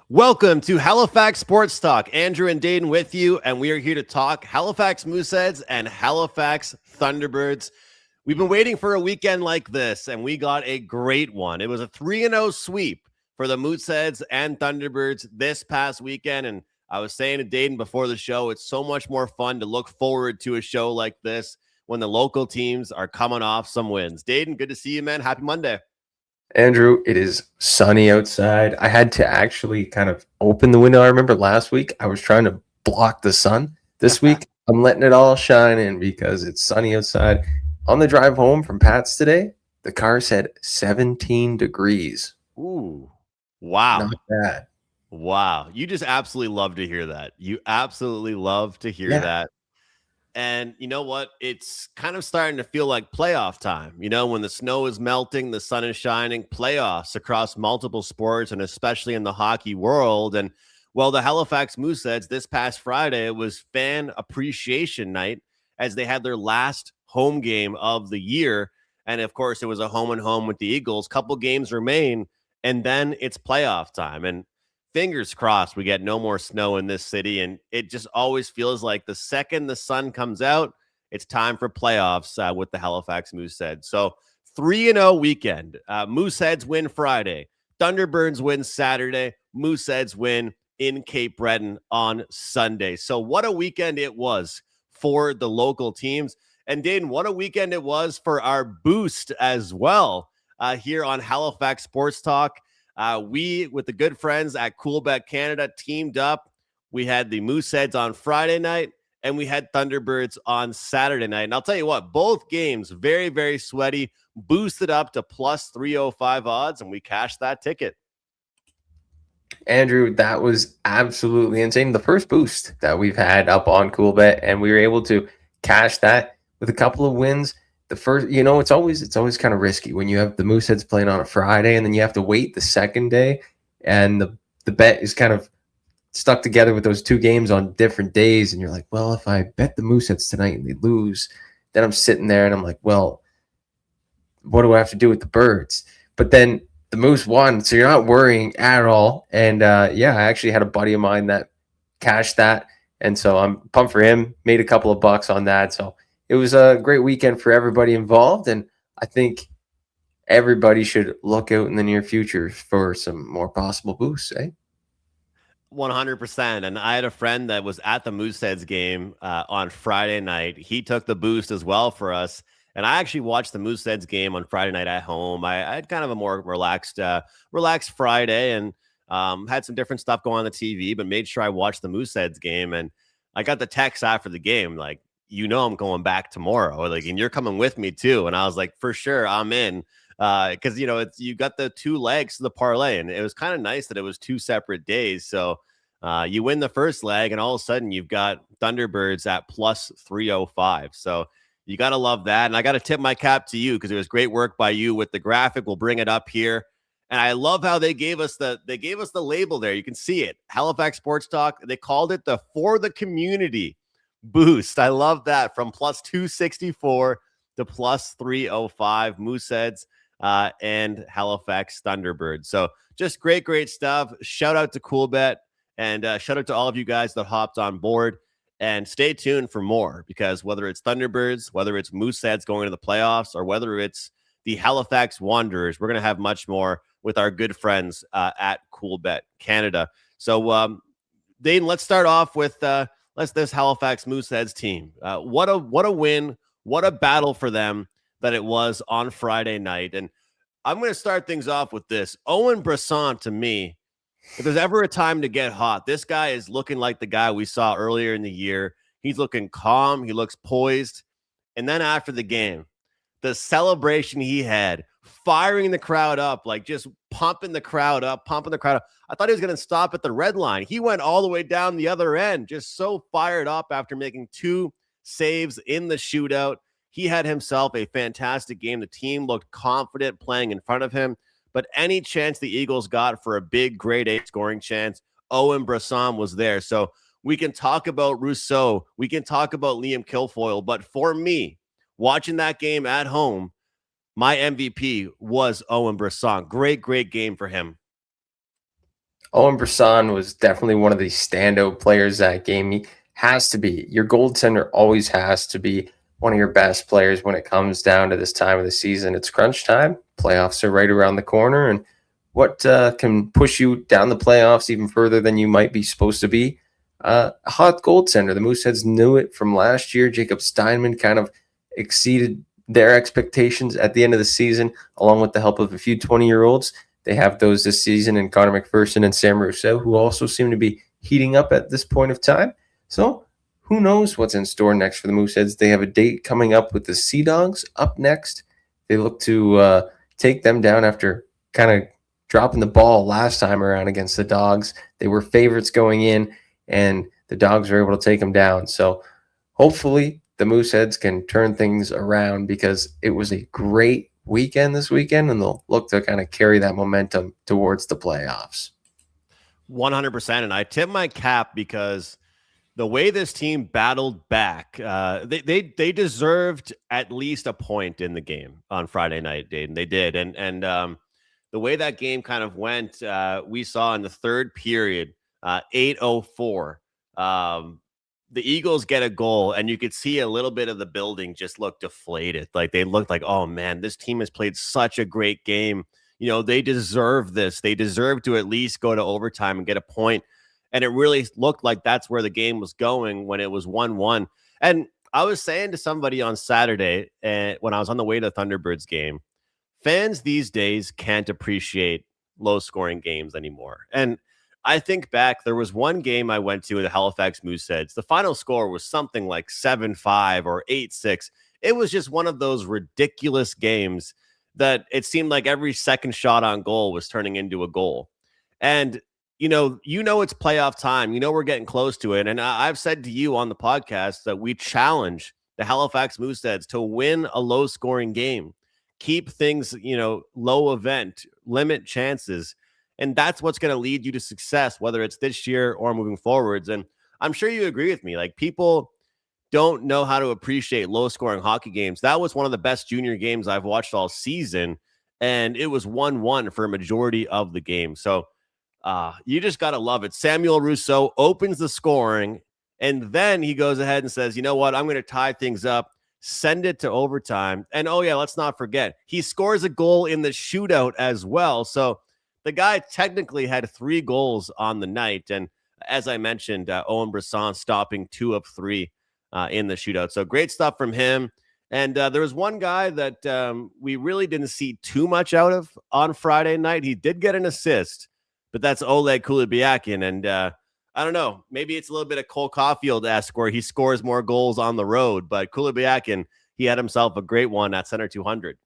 Welcome to Halifax Sports Talk. Andrew and Dayton with you, and we are here to talk Halifax Mooseheads and Halifax Thunderbirds. We've been waiting for a weekend like this, and we got a great one. It was a 3-0 sweep for the Mooseheads and Thunderbirds this past weekend, and I was saying to Dayton before the show, it's so much more fun to look forward to a show like this when the local teams are coming off some wins. Dayton, good to see you, man. Happy Monday. Andrew, it is sunny outside. I had to actually kind of open the window. I remember last week I was trying to block the sun. This week I'm letting it all shine in because it's sunny outside. On the drive home from Pat's today, the car said 17 degrees. Ooh, wow. Not bad. Wow. You just absolutely love to hear that. You absolutely love to hear Yeah. that. And you know what? It's kind of starting to feel like playoff time. You know, when the snow is melting, the sun is shining, playoffs across multiple sports and especially in the hockey world. And well, the Halifax Mooseheads this past Friday, it was fan appreciation night as they had their last home game of the year. And of course, it was a home and home with the Eagles. Couple games remain, and then it's playoff time. And fingers crossed we get no more snow in this city. And it just always feels like the second the sun comes out, it's time for playoffs with the Halifax Mooseheads. So 3-0 weekend. Mooseheads win Friday. Thunderbirds win Saturday. Mooseheads win in Cape Breton on Sunday. So what a weekend it was for the local teams. And Dayton, what a weekend it was for our boost as well here on Halifax Sports Talk. We, with the good friends at Coolbet Canada, teamed up. We had the Mooseheads on Friday night, and we had Thunderbirds on Saturday night. And I'll tell you what, both games, very, very sweaty, boosted up to plus 305 odds, and we cashed that ticket. Andrew, that was absolutely insane. The first boost that we've had up on Coolbet, and we were able to cash that with a couple of wins. The first, it's always kind of risky when you have the Mooseheads playing on a Friday and then you have to wait the second day, and the bet is kind of stuck together with those two games on different days, and you're like, well, if I bet the Mooseheads tonight and they lose, then I'm sitting there and I'm like, well, what do I have to do with the Birds? But then the Moose won, so you're not worrying at all. And I actually had a buddy of mine that cashed that, and so I'm pumped for him. Made a couple of bucks on that, so it was a great weekend for everybody involved, and I think everybody should look out in the near future for some more possible boosts, eh? 100%. And I had a friend that was at the Mooseheads game on Friday night. He took the boost as well for us. And I actually watched the Mooseheads game on Friday night at home. I had kind of a more relaxed Friday, and had some different stuff going on the TV, but made sure I watched the Mooseheads game. And I got the text after the game, like, I'm going back tomorrow, like, and you're coming with me too. And I was like, for sure, I'm in. Because you got the two legs to the parlay, and it was kind of nice that it was two separate days. So you win the first leg, and all of a sudden you've got Thunderbirds at plus 305. So you got to love that. And I got to tip my cap to you because it was great work by you with the graphic. We'll bring it up here. And I love how they gave us the label there. You can see it. Halifax Sports Talk. They called it the For the Community boost. I love that, from plus 264 to plus 305 Mooseheads and Halifax Thunderbirds. So just great stuff. Shout out to Coolbet, and shout out to all of you guys that hopped on board. And stay tuned for more, because whether it's Thunderbirds, whether it's Mooseheads going to the playoffs, or whether it's the Halifax Wanderers, we're going to have much more with our good friends at Coolbet Canada. So, Dayton, let's start off with this Halifax Mooseheads team. What a win. What a battle for them that it was on Friday night. And I'm going to start things off with this. Owen Brisson, to me, if there's ever a time to get hot, this guy is looking like the guy we saw earlier in the year. He's looking calm. He looks poised. And then after the game, the celebration he had, firing the crowd up, like just pumping the crowd up. I thought he was going to stop at the red line. He went all the way down the other end, just so fired up after making two saves in the shootout. He had himself a fantastic game. The team looked confident playing in front of him. But any chance the Eagles got for a big grade A scoring chance, Owen Brisson was there. So we can talk about Rousseau. We can talk about Liam Kilfoyle. But for me, watching that game at home, my MVP was Owen Brisson. Great game for him. Owen Brisson was definitely one of the standout players that game. He has to be. Your goaltender always has to be one of your best players when it comes down to this time of the season. It's crunch time. Playoffs are right around the corner. And what can push you down the playoffs even further than you might be supposed to be? A hot goaltender. The Mooseheads knew it from last year. Jacob Steinman kind of exceeded their expectations at the end of the season, along with the help of a few 20-year-olds. They have those this season in Connor McPherson and Sam Rousseau, who also seem to be heating up at this point of time. So who knows what's in store next for the Mooseheads? They have a date coming up with the Sea Dogs up next. They look to take them down after kind of dropping the ball last time around against the Dogs. They were favorites going in, and the Dogs were able to take them down. So hopefully the Mooseheads can turn things around, because it was a great weekend this weekend, and they'll look to kind of carry that momentum towards the playoffs. 100%. And I tip my cap, because the way this team battled back, they deserved at least a point in the game on Friday night, Dayton. They did. And the way that game kind of went, we saw in the third period, 8:04. The Eagles get a goal, and you could see a little bit of the building just look deflated. Like, they looked like, oh man, this team has played such a great game. You know, they deserve this. They deserve to at least go to overtime and get a point. And it really looked like that's where the game was going when it was 1-1. And I was saying to somebody on Saturday, when I was on the way to the Thunderbirds game, fans these days can't appreciate low scoring games anymore. And I think back, there was one game I went to, the Halifax Mooseheads. The final score was something like 7-5 or 8-6. It was just one of those ridiculous games that it seemed like every second shot on goal was turning into a goal. And you know, it's playoff time. You know, we're getting close to it. And I've said to you on the podcast that we challenge the Halifax Mooseheads to win a low scoring game, keep things, low event, limit chances. And that's what's going to lead you to success, whether it's this year or moving forwards. And I'm sure you agree with me. Like, people don't know how to appreciate low scoring hockey games. That was one of the best junior games I've watched all season. And it was 1-1 for a majority of the game. So, you just got to love it. Samuel Rousseau opens the scoring, and then he goes ahead and says, you know what, I'm going to tie things up, send it to overtime. And, oh, yeah, let's not forget, he scores a goal in the shootout as well. So the guy technically had 3 goals on the night. And as I mentioned, Owen Brisson stopping 2 of 3 in the shootout. So great stuff from him. And there was one guy that we really didn't see too much out of on Friday night. He did get an assist, but that's Oleg Kulibiakin. And I don't know, maybe it's a little bit of Cole Caulfield-esque where he scores more goals on the road. But Kulibiakin, he had himself a great one at center 200.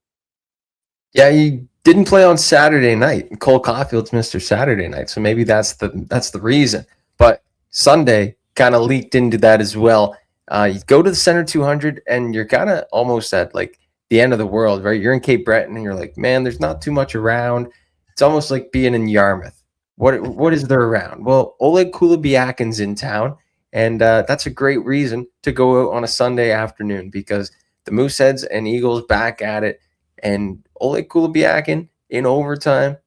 Yeah, he didn't play on Saturday night. Cole Caulfield's Mr. Saturday night, so maybe that's the reason. But Sunday kind of leaked into that as well. You go to the center 200, and you're kind of almost at like the end of the world, right? You're in Cape Breton, and you're like, man, there's not too much around. It's almost like being in Yarmouth. What is there around? Well, Oleg Kulibiakin's in town, and that's a great reason to go out on a Sunday afternoon, because the Mooseheads and Eagles back at it, and Oleg Kulibiakin in overtime,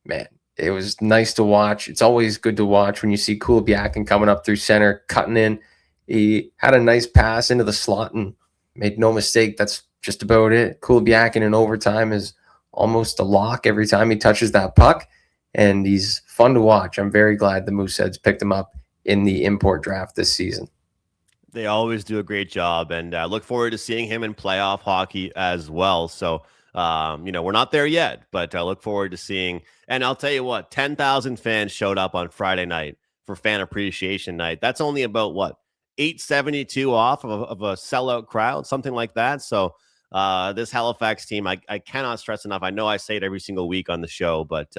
man, it was nice to watch. It's always good to watch when you see Kulibiakin coming up through center, cutting in. He had a nice pass into the slot and made no mistake. That's just about it. Kulibiakin in overtime is almost a lock every time he touches that puck, and he's fun to watch. I'm very glad the Mooseheads picked him up in the import draft this season. They always do a great job, and I look forward to seeing him in playoff hockey as well. So, we're not there yet, but I look forward to seeing. And I'll tell you what, 10,000 fans showed up on Friday night for Fan Appreciation Night. That's only about, 872 off of a sellout crowd, something like that. So this Halifax team, I cannot stress enough. I know I say it every single week on the show, but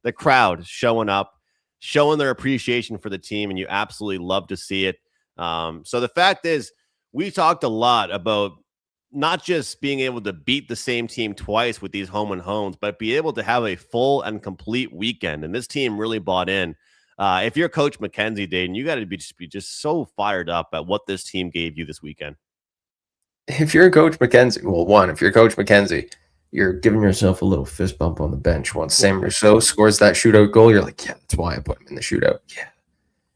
the crowd showing up, showing their appreciation for the team, and you absolutely love to see it. So the fact is, we talked a lot about not just being able to beat the same team twice with these home and homes, but be able to have a full and complete weekend. And this team really bought in. If you're Coach McKenzie, Dayton, you got to be just so fired up at what this team gave you this weekend. If you're Coach McKenzie, well, if you're Coach McKenzie, you're giving yourself a little fist bump on the bench. Once Sam Rousseau scores that shootout goal, you're like, yeah, that's why I put him in the shootout. Yeah.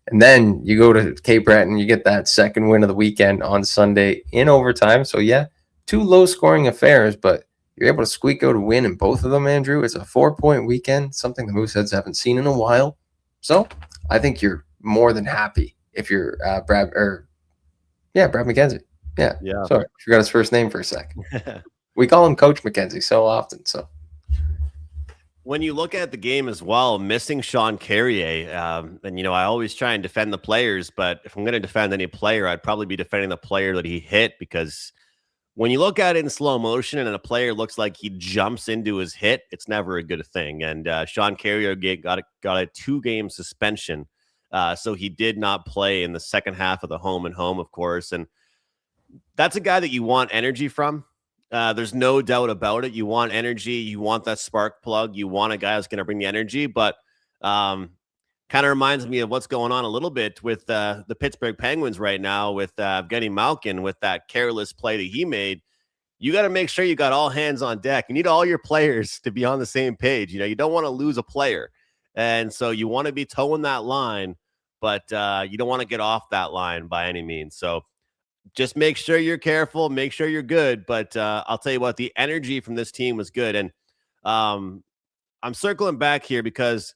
And then you go to Cape Breton, you get that second win of the weekend on Sunday in overtime. So, yeah, 2 low-scoring affairs, but you're able to squeak out a win in both of them, Andrew. It's a 4-point weekend, something the Mooseheads haven't seen in a while. So, I think you're more than happy if you're Brad McKenzie. Yeah. Sorry, I forgot his first name for a second. We call him Coach McKenzie so often. So when you look at the game as well, missing Sean Carrier, and I always try and defend the players, but if I'm going to defend any player, I'd probably be defending the player that he hit, because when you look at it in slow motion and a player looks like he jumps into his hit, it's never a good thing. And Sean Carrier got a 2-game suspension, so he did not play in the second half of the home and home, of course. And that's a guy that you want energy from. There's no doubt about it. You want energy. You want that spark plug. You want a guy who's going to bring the energy. But kind of reminds me of what's going on a little bit with the Pittsburgh Penguins right now with Evgeny Malkin, with that careless play that he made. You got to make sure you got all hands on deck. You need all your players to be on the same page. You don't want to lose a player. And so you want to be towing that line, but you don't want to get off that line by any means. So just make sure you're careful, make sure you're good. But I'll tell you what, the energy from this team was good. And I'm circling back here because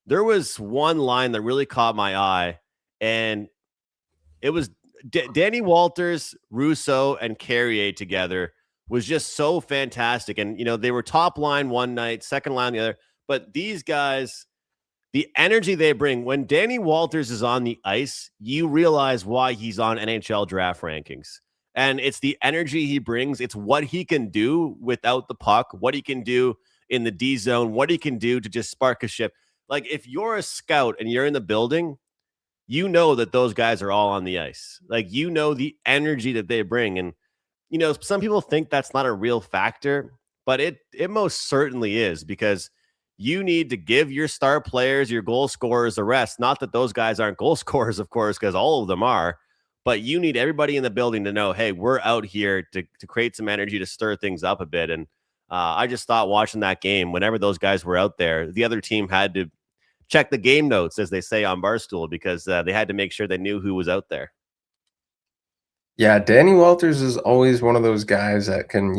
there was one line that really caught my eye, and it was Danny Walters, Russo, and Carrier together was just so fantastic. And, they were top line one night, second line the other. But these guys, the energy they bring, when Danny Walters is on the ice, you realize why he's on NHL draft rankings. And it's the energy he brings. It's what he can do without the puck, what he can do in the D zone, what he can do to just spark a ship. Like, if you're a scout and you're in the building, you know that those guys are all on the ice. Like, the energy that they bring. And, some people think that's not a real factor, but it most certainly is, because you need to give your star players, your goal scorers, a rest. Not that those guys aren't goal scorers, of course, because all of them are, but you need everybody in the building to know, hey, we're out here to create some energy, to stir things up a bit. And I just thought, watching that game, whenever those guys were out there, the other team had to check the game notes, as they say on Barstool, because they had to make sure they knew who was out there. Yeah, Danny Walters is always one of those guys that can,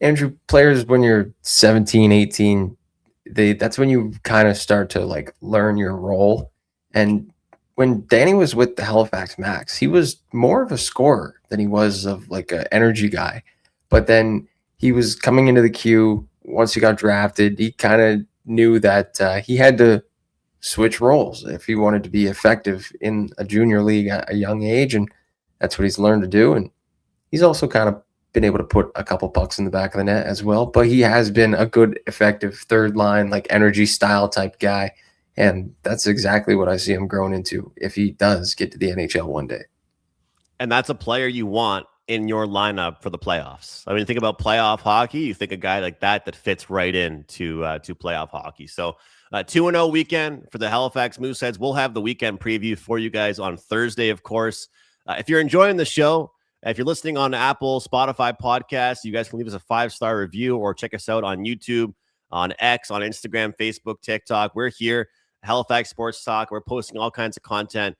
Andrew, players when you're 17, 18, that's when you kind of start to like learn your role. And when Danny was with the Halifax Max, he was more of a scorer than he was of like an energy guy. But then he was coming into the queue once he got drafted. He kind of knew that he had to switch roles if he wanted to be effective in a junior league at a young age. And that's what he's learned to do. And he's also kind of been able to put a couple pucks in the back of the net as well. But he has been a good, effective third line, like energy style type guy. And that's exactly what I see him growing into if he does get to the NHL one day. And that's a player you want in your lineup for the playoffs. I mean, think about playoff hockey. You think a guy like that fits right into to playoff hockey. So 2-0 weekend for the Halifax Mooseheads. We'll have the weekend preview for you guys on Thursday, of course. If you're enjoying the show, if you're listening on Apple, Spotify podcasts, you guys can leave us a 5-star review or check us out on YouTube, on X, on Instagram, Facebook, TikTok. We're here, Halifax Sports Talk. We're posting all kinds of content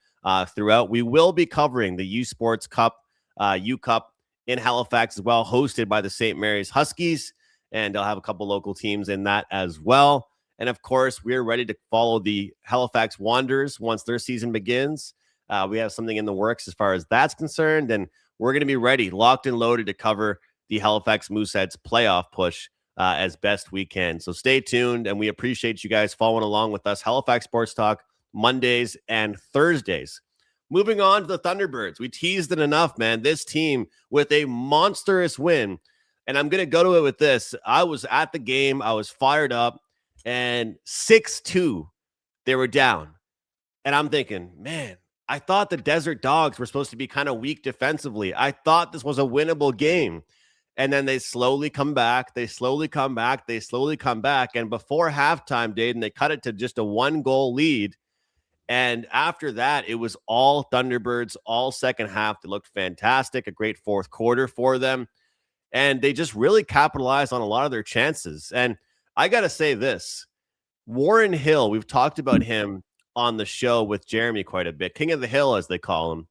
throughout. We will be covering the U Sports Cup, U Cup in Halifax as well, hosted by the St. Mary's Huskies. And I'll have a couple local teams in that as well. And of course, we're ready to follow the Halifax Wanderers once their season begins. We have something in the works as far as that's concerned, and we're going to be ready, locked and loaded to cover the Halifax Mooseheads playoff push as best we can. So stay tuned, and we appreciate you guys following along with us. Halifax Sports Talk, Mondays and Thursdays. Moving on to the Thunderbirds. We teased it enough, man. This team with a monstrous win, and I'm going to go to it with this. I was at the game. I was fired up, and 6-2, they were down. And I'm thinking, man, I thought the Desert Dogs were supposed to be kind of weak defensively. I thought this was a winnable game. And then they slowly come back. They slowly come back. They slowly come back. And before halftime, Dayton, they cut it to just a 1-goal lead. And after that, it was all Thunderbirds, all second half. They looked fantastic. A great fourth quarter for them. and they just really capitalized on a lot of their chances. And I got to say this, Warren Hill, we've talked about him on the show with Jeremy quite a bit, King of the Hill, as they call him,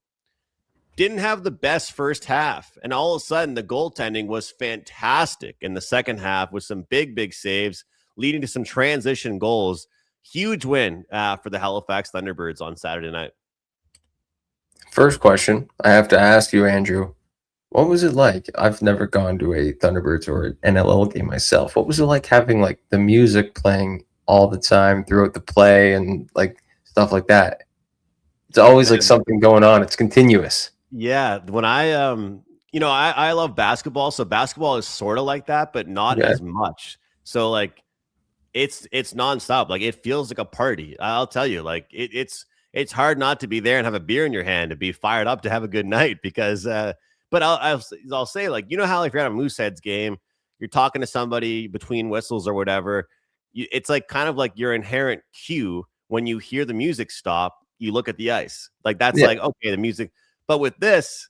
didn't have the best first half. And all of a sudden, the goaltending was fantastic in the second half with some big saves, leading to some transition goals. Huge win for the Halifax Thunderbirds on Saturday night. First question I have to ask you, Andrew, what was it like? I've never gone to a Thunderbirds or an NLL game myself. What was it like having like the music playing all the time throughout the play and like stuff like that? It's always like something going on. It's continuous. Yeah, when I I love basketball, so basketball is sort of like that, but not as much. So like it's nonstop. Like it feels like a party. I'll tell you, like it's hard not to be there and have a beer in your hand to be fired up to have a good night because but I'll say, like, you know how if you're at a Mooseheads game, you're talking to somebody between whistles or whatever, it's like kind of like your inherent cue when you hear the music stop, you look at the ice. Like that's like, okay, the music. But with this,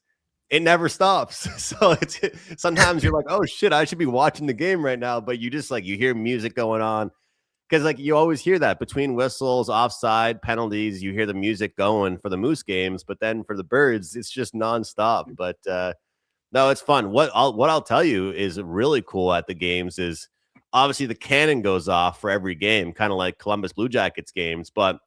it never stops. So it's sometimes you're like, oh shit, I should be watching the game right now. But you just like you hear music going on. Because like you always hear that between whistles, offside, penalties, you hear the music going for the Moose games, but then for the Birds, it's just nonstop. But no, it's fun. What I'll tell you is really cool at the games is obviously the cannon goes off for every game, kind of like Columbus Blue Jackets games. But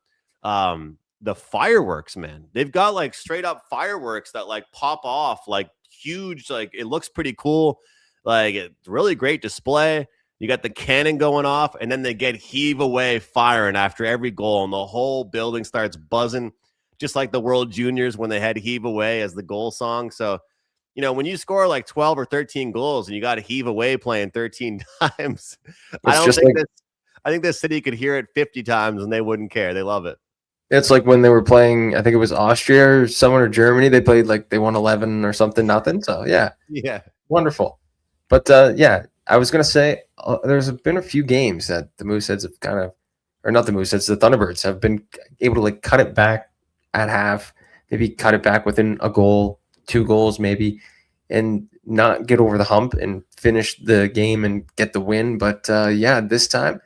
the fireworks, man, they've got like straight up fireworks that like pop off like huge, like it looks pretty cool, like it's really great display. You got the cannon going off, and then they get heave away firing after every goal, and the whole building starts buzzing, just like the World Juniors when they had heave away as the goal song. So, you know, when you score like 12 or 13 goals and you got to heave away playing 13 times, I think this city could hear it 50 times and they wouldn't care. They love it. It's like when they were playing, I think it was Austria or someone or Germany. They played like they won 11 or something, nothing. So yeah, wonderful. But yeah. I was going to say there's been a few games that the Mooseheads have kind of, or not the Mooseheads, the Thunderbirds have been able to like cut it back at half, maybe cut it back within a goal, 2 goals maybe, and not get over the hump and finish the game and get the win. But yeah, this time,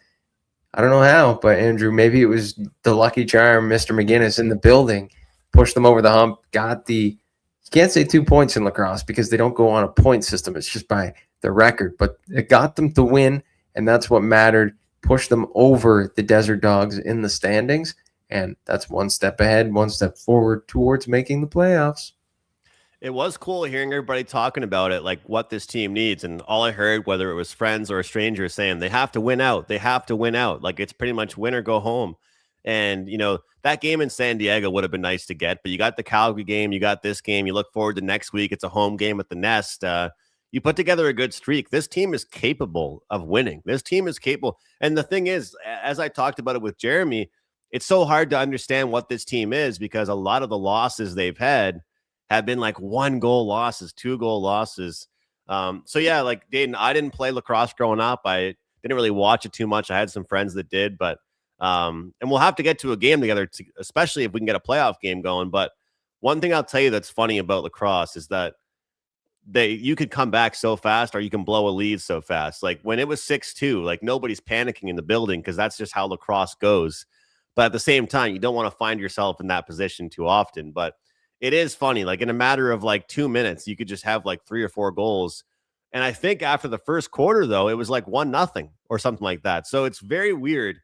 I don't know how, but Andrew, maybe it was the lucky charm, Mr. McGinnis in the building, pushed them over the hump, got the, you can't say 2 points in lacrosse because they don't go on a point system. It's just by the record, but it got them to win, and that's what mattered. Pushed them over the Desert Dogs in the standings, and that's one step ahead, one step forward towards making the playoffs. It was cool hearing everybody talking about it, like what this team needs. And all I heard, whether it was friends or a stranger, saying they have to win out. They have to win out. Like it's pretty much win or go home. And, you know, that game in San Diego would have been nice to get, but you got the Calgary game, you got this game, you look forward to next week. It's a home game at the Nest. You put together a good streak. This team is capable of winning. This team is capable. And the thing is, as I talked about it with Jeremy, it's so hard to understand what this team is because a lot of the losses they've had have been like 1-goal losses, 2-goal losses. So yeah, like Dayton, I didn't play lacrosse growing up. I didn't really watch it too much. I had some friends that did, but and we'll have to get to a game together, especially if we can get a playoff game going. But one thing I'll tell you that's funny about lacrosse is that you could come back so fast or you can blow a lead so fast. Like when it was 6-2, like nobody's panicking in the building because that's just how lacrosse goes. But at the same time, you don't want to find yourself in that position too often. But it is funny, like in a matter of like 2 minutes, you could just have like 3 or 4 goals. And I think after the first quarter, though, it was like 1-0 or something like that. So it's very weird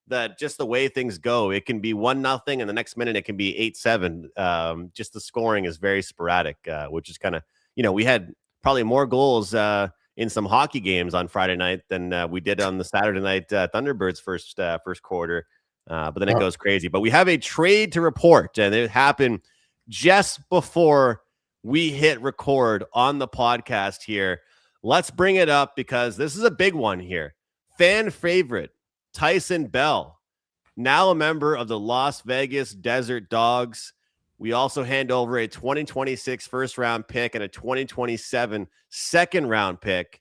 that just the way things go, it can be 1-0 and the next minute it can be 8-7. Just the scoring is very sporadic, which is kind of, you know, we had probably more goals in some hockey games on Friday night than we did on the Saturday night Thunderbirds first quarter. But then it goes crazy. But we have a trade to report, and it happened just before we hit record on the podcast here. Let's bring it up because this is a big one here. Fan favorite Tyson Bell, now a member of the Las Vegas Desert Dogs. We also hand over a 2026 first-round pick and a 2027 second-round pick.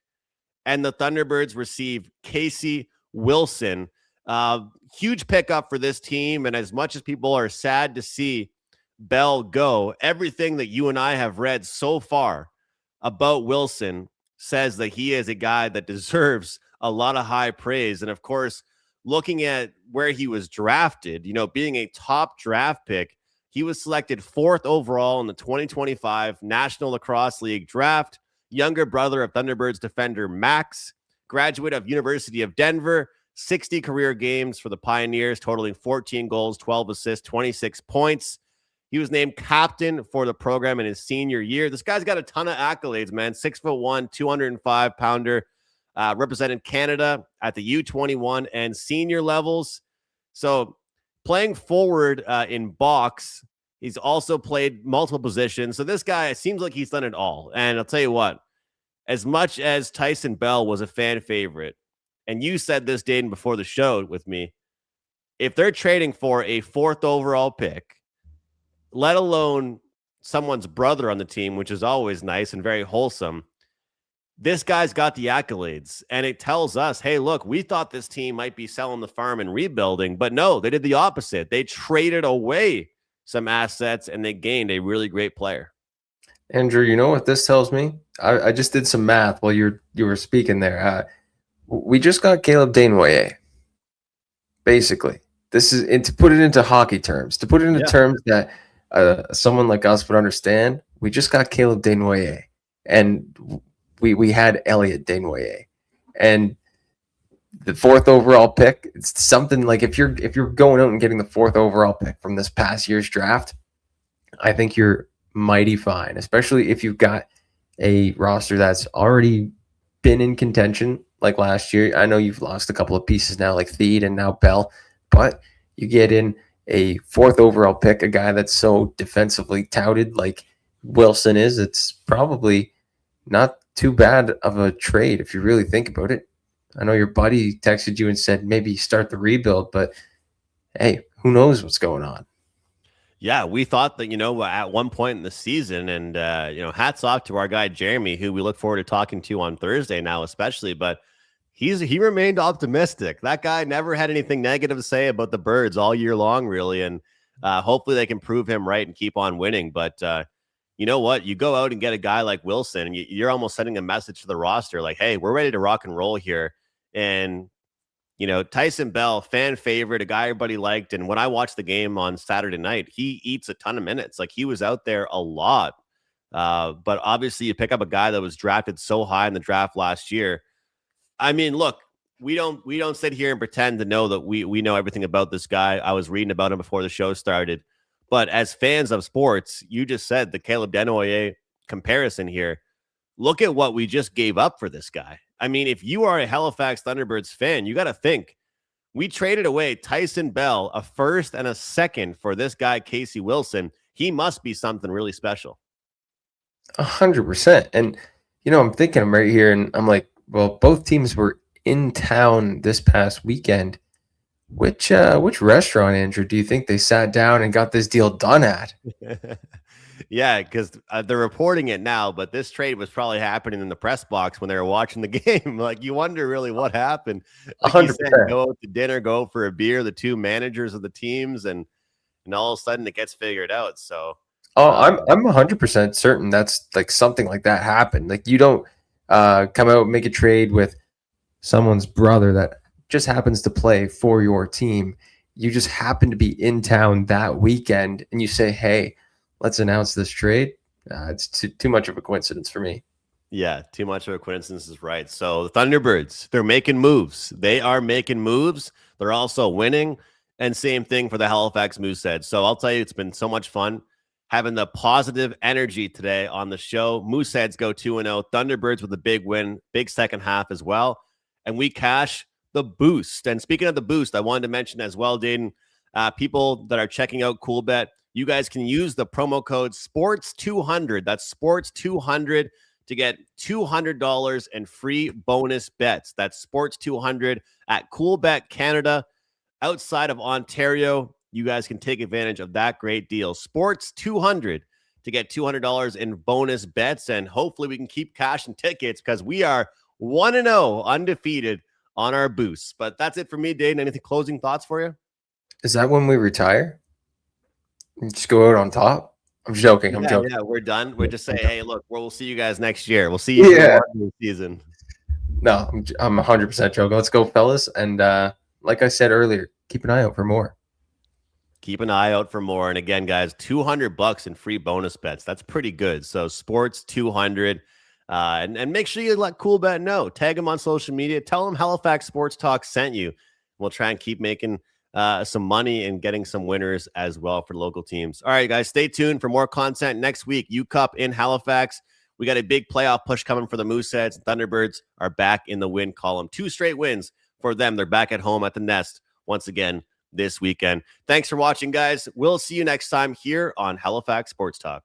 And the Thunderbirds receive Casey Wilson. Huge pickup for this team. And as much as people are sad to see Bell go, everything that you and I have read so far about Wilson says that he is a guy that deserves a lot of high praise. And of course, looking at where he was drafted, being a top draft pick, he was selected 4th overall in the 2025 National Lacrosse League draft, younger brother of Thunderbirds defender Max, graduate of University of Denver, 60 career games for the Pioneers, totaling 14 goals, 12 assists, 26 points. He was named captain for the program in his senior year. This guy's got a ton of accolades, man. 6'1", 205-pounder, represented Canada at the U21 and senior levels. So playing forward in box, he's also played multiple positions. So this guy, it seems like he's done it all. And I'll tell you what, as much as Tyson Bell was a fan favorite, and you said this, Dayton, before the show with me, if they're trading for a 4th overall pick, let alone someone's brother on the team, which is always nice and very wholesome, this guy's got the accolades. And it tells us, hey, look, we thought this team might be selling the farm and rebuilding, but no, they did the opposite. They traded away some assets and they gained a really great player. Andrew, you know what this tells me? I just did some math while you were speaking there. We just got Caleb Desnoyers. Basically, this is, and to put it into hockey terms, to put it into terms that someone like us would understand, we just got Caleb Desnoyers, and we had Elliot Desnoyers, and the 4th overall pick. It's something like if you're going out and getting the 4th overall pick from this past year's draft, I think you're mighty fine, especially if you've got a roster that's already been in contention like last year. I know you've lost a couple of pieces now, like Theed and now Bell, but you get in a 4th overall pick, a guy that's so defensively touted like Wilson is. It's probably not too bad of a trade if you really think about it. I know your buddy texted you and said maybe start the rebuild, but hey, who knows what's going on? Yeah, we thought that, at one point in the season, and, hats off to our guy, Jeremy, who we look forward to talking to on Thursday now, especially, but he remained optimistic. That guy never had anything negative to say about the Birds all year long, really. And hopefully they can prove him right and keep on winning. But you know what? You go out and get a guy like Wilson, and you're almost sending a message to the roster like, hey, we're ready to rock and roll here. And Tyson Bell, fan favorite, a guy everybody liked. And when I watched the game on Saturday night, he eats a ton of minutes. Like, he was out there a lot. But obviously you pick up a guy that was drafted so high in the draft last year. I mean, look, we don't sit here and pretend to know that we know everything about this guy. I was reading about him before the show started. But as fans of sports, you just said the Caleb Desnoyers comparison here. Look at what we just gave up for this guy. I mean, if you are a Halifax Thunderbirds fan, you got to think, we traded away Tyson Bell, a 1st and a 2nd for this guy, Casey Wilson. He must be something really special. 100%. And, I'm thinking I'm right here and I'm like, well, both teams were in town this past weekend. Which restaurant, Andrew, do you think they sat down and got this deal done at? Yeah, because they're reporting it now, but this trade was probably happening in the press box when they were watching the game. Like, you wonder really what happened. Like 100%. you said, go out to dinner, go for a beer, the two managers of the teams, and all of a sudden it gets figured out. So, I'm 100% certain that's like something like that happened. Like, you don't come out and make a trade with someone's brother that just happens to play for your team. You just happen to be in town that weekend and you say, hey, let's announce this trade. It's too much of a coincidence for me. Yeah, too much of a coincidence is right. So the Thunderbirds, they're making moves. They are making moves. They're also winning. And same thing for the Halifax Mooseheads. So I'll tell you, it's been so much fun having the positive energy today on the show. Mooseheads go 2-0. Thunderbirds with a big win, big second half as well. And we cash the boost. And speaking of the boost, I wanted to mention as well, Dayton, people that are checking out CoolBet, you guys can use the promo code SPORTS200. That's SPORTS200 to get $200 in free bonus bets. That's SPORTS200 at CoolBet Canada. Outside of Ontario, you guys can take advantage of that great deal. SPORTS200 to get $200 in bonus bets, and hopefully we can keep cashing tickets because we are 1-0 undefeated on our boosts. But that's it for me, Dayton. Anything closing thoughts for you? Is that when we retire? Just go out on top? I'm joking. I'm Yeah, joking. yeah, we're done. We're just saying, I'm hey, look, we'll see you guys next year. We'll see you for the Monday season. No, I'm 100% joking. Let's go, fellas. And like I said earlier, keep an eye out for more. Keep an eye out for more. And again, guys, $200 in free bonus bets. That's pretty good. So sports 200. And make sure you let Coolbet know. Tag him on social media. Tell him Halifax Sports Talk sent you. We'll try and keep making some money and getting some winners as well for local teams. All right, guys, stay tuned for more content next week. U-Cup in Halifax. We got a big playoff push coming for the Mooseheads. Thunderbirds are back in the win column. 2 straight wins for them. They're back at home at the Nest once again this weekend. Thanks for watching, guys. We'll see you next time here on Halifax Sports Talk.